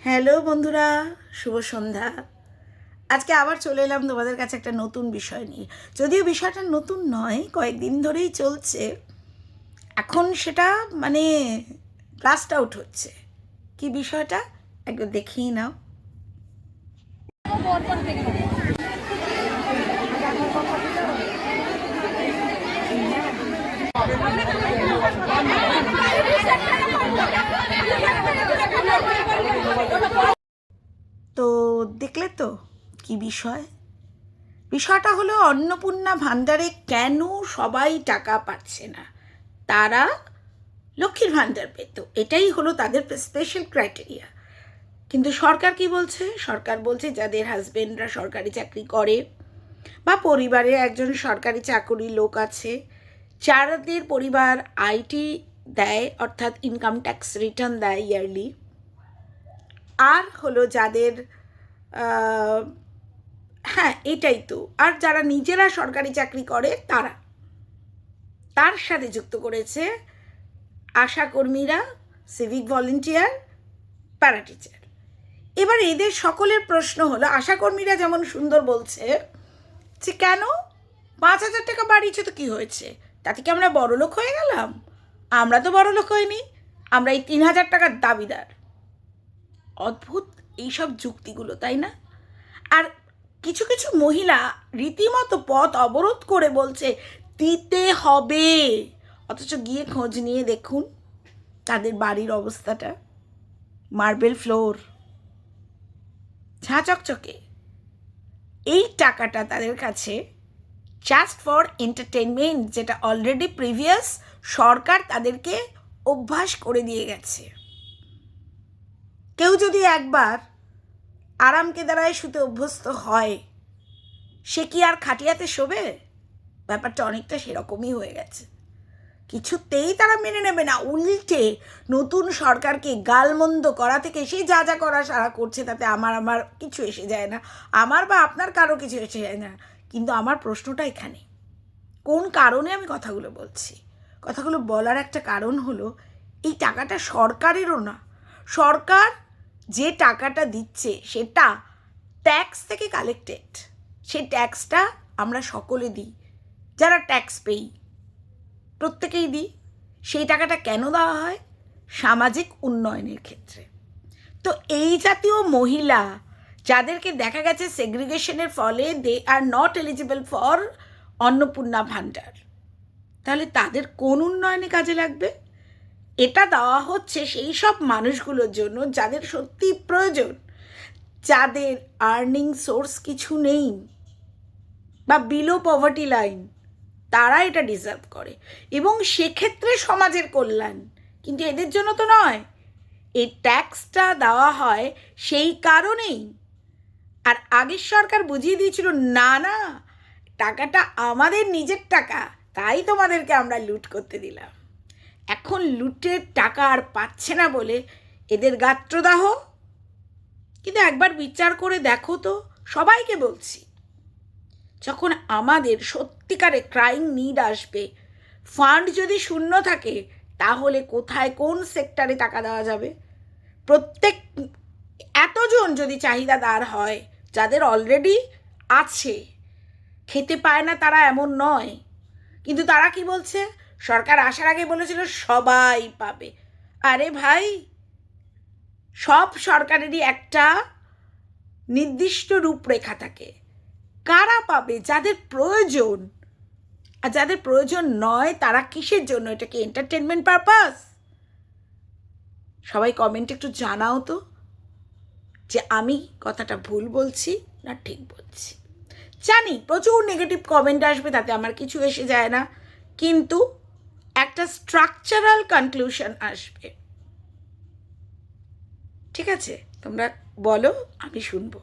Hello বন্ধুরা, শুভ সন্ধ্যা। আজকে আবার চলে এলাম তোমাদের কাছে একটা নতুন বিষয় নিয়ে। যদিও বিষয়টা নতুন নয়, কয়েকদিন ধরেই চলছে। এখন সেটা ব্লাস্ট আউট হচ্ছে। কি বিষয়টা একবার দেখেই নাও। তো দেখলে তো কি বিষয়টা হলো অন্নপূর্ণা ভাণ্ডারে কেন সবাই টাকা পাচ্ছে না। তারা লক্ষ্মীর ভাণ্ডার পেত, এটাই হলো তাদের স্পেশাল ক্রাইটেরিয়া। কিন্তু সরকার কি বলছে? সরকার বলছে যাদের হাজবেন্ডরা সরকারি চাকরি করে বা পরিবারে একজন সরকারি চাকরি লোক আছে, যাদের পরিবার আইটি দেয়, অর্থাৎ ইনকাম ট্যাক্স রিটার্ন দেয় ইয়ারলি, আর হলো যাদের হ্যাঁ এটাই তো, আর যারা নিজেরা সরকারি চাকরি করে তারা, তার সাথে যুক্ত করেছে আশাকর্মীরা, সিভিক ভলেন্টিয়ার, প্যারা টিচার। এবার এদের সকলের প্রশ্ন হলো, আশাকর্মীরা যেমন সুন্দর বলছে যে কেন 5,000 টাকা বাড়িয়েছে, তো কী হয়েছে, তাতে কি আমরা বড়লোক হয়ে গেলাম? আমরা তো বড়লোক হইনি, আমরা এই 3,000 টাকার দাবিদার। অদ্ভুত এইসব যুক্তিগুলো, তাই না? আর কিছু কিছু মহিলা রীতিমতো পথ অবরোধ করে বলছে দিতে হবে, অথচ গিয়ে খোঁজ নিয়ে দেখুন তাদের বাড়ির অবস্থাটা, মার্বেল ফ্লোর, ঝাঁ চকচকে। এই টাকাটা তাদের কাছে জাস্ট ফর এন্টারটেনমেন্ট, যেটা অলরেডি প্রিভিয়াস সরকার তাদেরকে অভ্যাস করে দিয়ে গেছে। কেউ যদি একবার আরামকে দ্বারায় শুতে অভ্যস্ত হয়, সে কি আর খাটিয়াতে শোবে? ব্যাপারটা অনেকটা সেরকমই হয়ে গেছে। কিছুতেই তারা মেনে নেবে না, উল্টে নতুন সরকারকে গালমন্দ করা থেকে সে যা যা করা সারা করছে, তাতে আমার কিছু এসে যায় না, আমার বা আপনার কারো কিছু এসে যায় না। কিন্তু আমার প্রশ্নটা এখানে, কোন কারণে আমি কথাগুলো বলছি? কথাগুলো বলার একটা কারণ হলো, এই টাকাটা সরকারেরও না। সরকার যে টাকাটা দিচ্ছে সেটা ট্যাক্স থেকে কালেক্টেড, সেই ট্যাক্সটা আমরা সকলে দিই, যারা ট্যাক্স পেই প্রত্যেকেই দিই। সেই টাকাটা কেন দেওয়া হয়? সামাজিক উন্নয়নের ক্ষেত্রে। তো এই জাতীয় মহিলা যাদেরকে দেখা গেছে সেগ্রিগেশনের ফলে they are not eligible for Annapurna Bhandar, তাহলে তাদের কোন উন্নয়নে কাজে লাগবে? এটা দেওয়া হচ্ছে সেই সব মানুষগুলোর জন্য যাদের সত্যি প্রয়োজন, যাদের আর্নিং সোর্স কিছু নেই বা বিলো পভার্টি লাইন, তারা এটা ডিজার্ভ করে, এবং সেক্ষেত্রে সমাজের কল্যাণ। কিন্তু এদের জন্য তো নয়। এই ট্যাক্সটা দেওয়া হয় সেই কারণেই। আর আগের সরকার বুঝিয়ে দিয়েছিল, না না, টাকাটা আমাদের নিজের টাকা, তাই তোমাদেরকে আমরা লুট করতে দিলাম। এখন লুটের টাকা আর পাচ্ছে না বলে এদের গাত্রদাহ। কিন্তু একবার বিচার করে দেখো তো, সবাইকে বলছি, যখন আমাদের সত্যিকারে ক্রাইম নিড আসবে, ফান্ড যদি শূন্য থাকে, তাহলে কোথায় কোন সেক্টরে টাকা দেওয়া যাবে? প্রত্যেক এতজন যদি চাহিদাদার হয়, যাদের অলরেডি আছে, খেতে পায় না তারা এমন নয়, কিন্তু তারা কি বলছে? সরকার আসার আগে বলেছিল সবাই পাবে। আরে ভাই, সব সরকারেরই একটা নির্দিষ্ট রূপরেখা থাকে। কারা পাবে? যাদের প্রয়োজন। আর যাদের প্রয়োজন নয় তারা কিসের জন্য? এটা কি এন্টারটেনমেন্ট পারপাস? সবাই কমেন্টে একটু জানাও তো যে আমি কথাটা ভুল বলছি না ঠিক বলছি। জানি প্রচুর নেগেটিভ কমেন্ট আসবে, তাতে আমার কিছু এসে যায় না, কিন্তু একটা স্ট্রাকচারাল কনক্লুশন আসবে। ঠিক আছে, তোমরা বলো, আমি শুনবো।